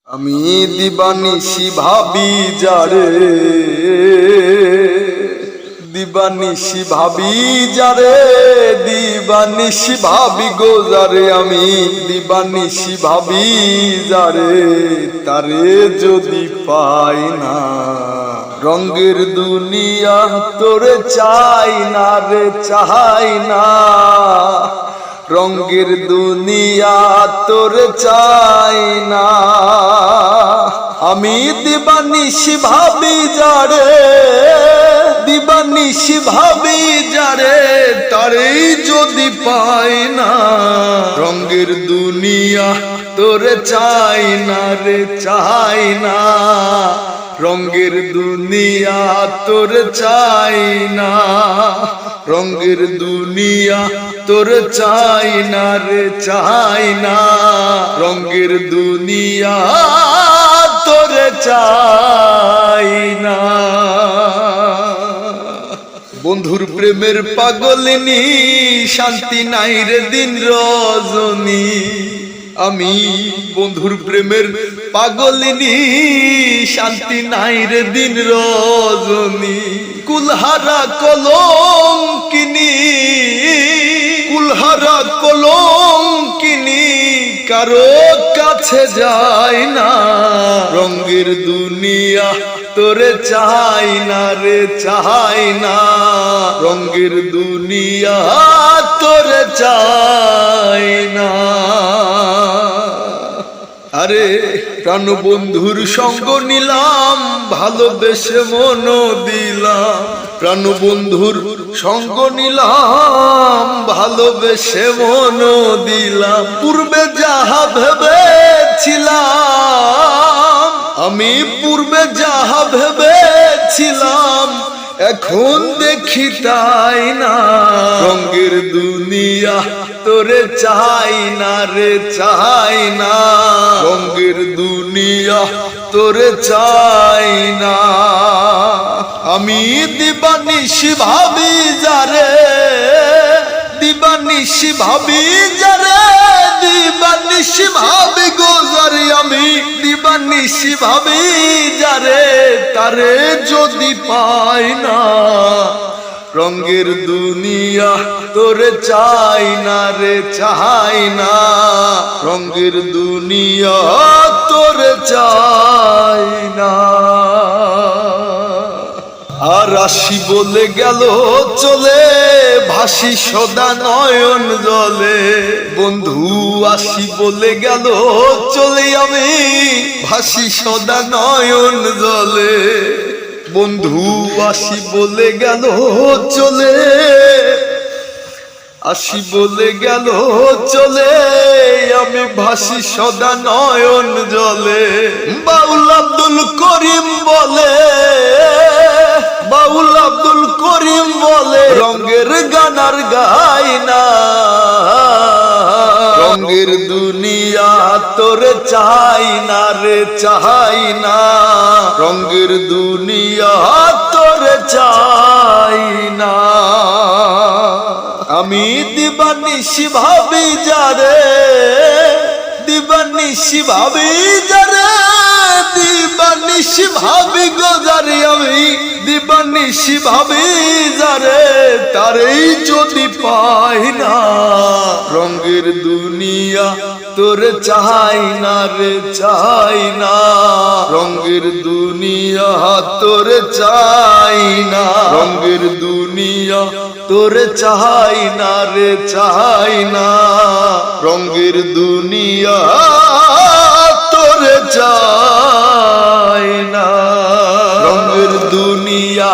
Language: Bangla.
আমি দিবানিশি ভাবি যারে, দিবানিশি ভাবি যারে, দিবানিশি ভাবি গো যারে, আমি দিবানিশি ভাবি যারে, তারে যদি পাই না রঙের দুনিয়া তোরে চাই না রে, চাই না রঙের দুনিয়া তোর চাই না। আমি দিবানিশি ভাবি যারে, দিবানিশি ভাবি যারে, তারে যদি পাই না রঙের দুনিয়া তোর চাই না রে, চাই না রঙের দুনিয়া তোর চাই না, রঙের দুনিয়া তোর চাই না রে, চাই না রঙের দুনিয়া তোর চাই না। বন্ধুর প্রেমের পাগলিনী শান্তি নাই রে দিন রজনী, আমি বন্ধুর প্রেমের পাগলিনী শান্তি নাই রে দিন রজনী। কুলহারা কলঙ্কিনী, কুলহারা কলঙ্কিনী কারো কাছে যায় না রঙের দুনিয়া তোরে চাই না রে, চাই না রঙের দুনিয়া তোরে চাই না। আরে প্রাণ বন্ধুর সঙ্গ নিলাম, ভালোবেসে মন দিলাম, প্রাণ বন্ধুর সঙ্গ নিলাম, ভালোবেসে মন দিলাম। পূর্বে যাহা ভেবেছিলাম, আমি পূর্বে যাহা ভেবেছিলাম, এখন দেখি তাই না রঙের দুনিয়া তোরে চাই না রে, চাই না রঙের দুনিয়া তোরে চাই না। আমি দিবানিশি ভাবি যারে, দিবানিশি ভাবি যারে, দিবানিশি ভাবি গো যারে, আমি দিবানিশি ভাবি যারে, তারে যদি পাই না রঙের দুনিয়া তোরে চাই না রে, চাই না রঙের দুনিয়া তোরে চাই না। আর আসি বলে গেল চলে, ভাসি সদা নয়ন জলে, বন্ধু আসি বলে গেল চলে, আমি ভাসি সদা নয়ন জলে। বন্ধু আসি বলে গেল চলে, আসি বলে গেল চলে, আমি ভাসি সদা নয়ন জলে। বাউল আব্দুল করিম বলে, বাউল আব্দুল করিম বলে, রঙের গানার গাই না রঙের দুনিয়া তোরে চাই না রে, চাই না রঙের দুনিয়া তোরে চাই না। আমি দিবানিশি ভাবি যারে, দিবানিশি ভাবি যারে, দিবানিশি ভাবি গো যারে, আমি দিবানিশি ভাবি যারে, তারেই যদি পাই না রঙের দুনিয়া তোরে চাই না রে, চাই না রঙের দুনিয়া তোরে চাই না, রঙের দুনিয়া তোরে চাই না রে, চাই না রঙের দুনিয়া তোরে চাই না, রঙের দুনিয়া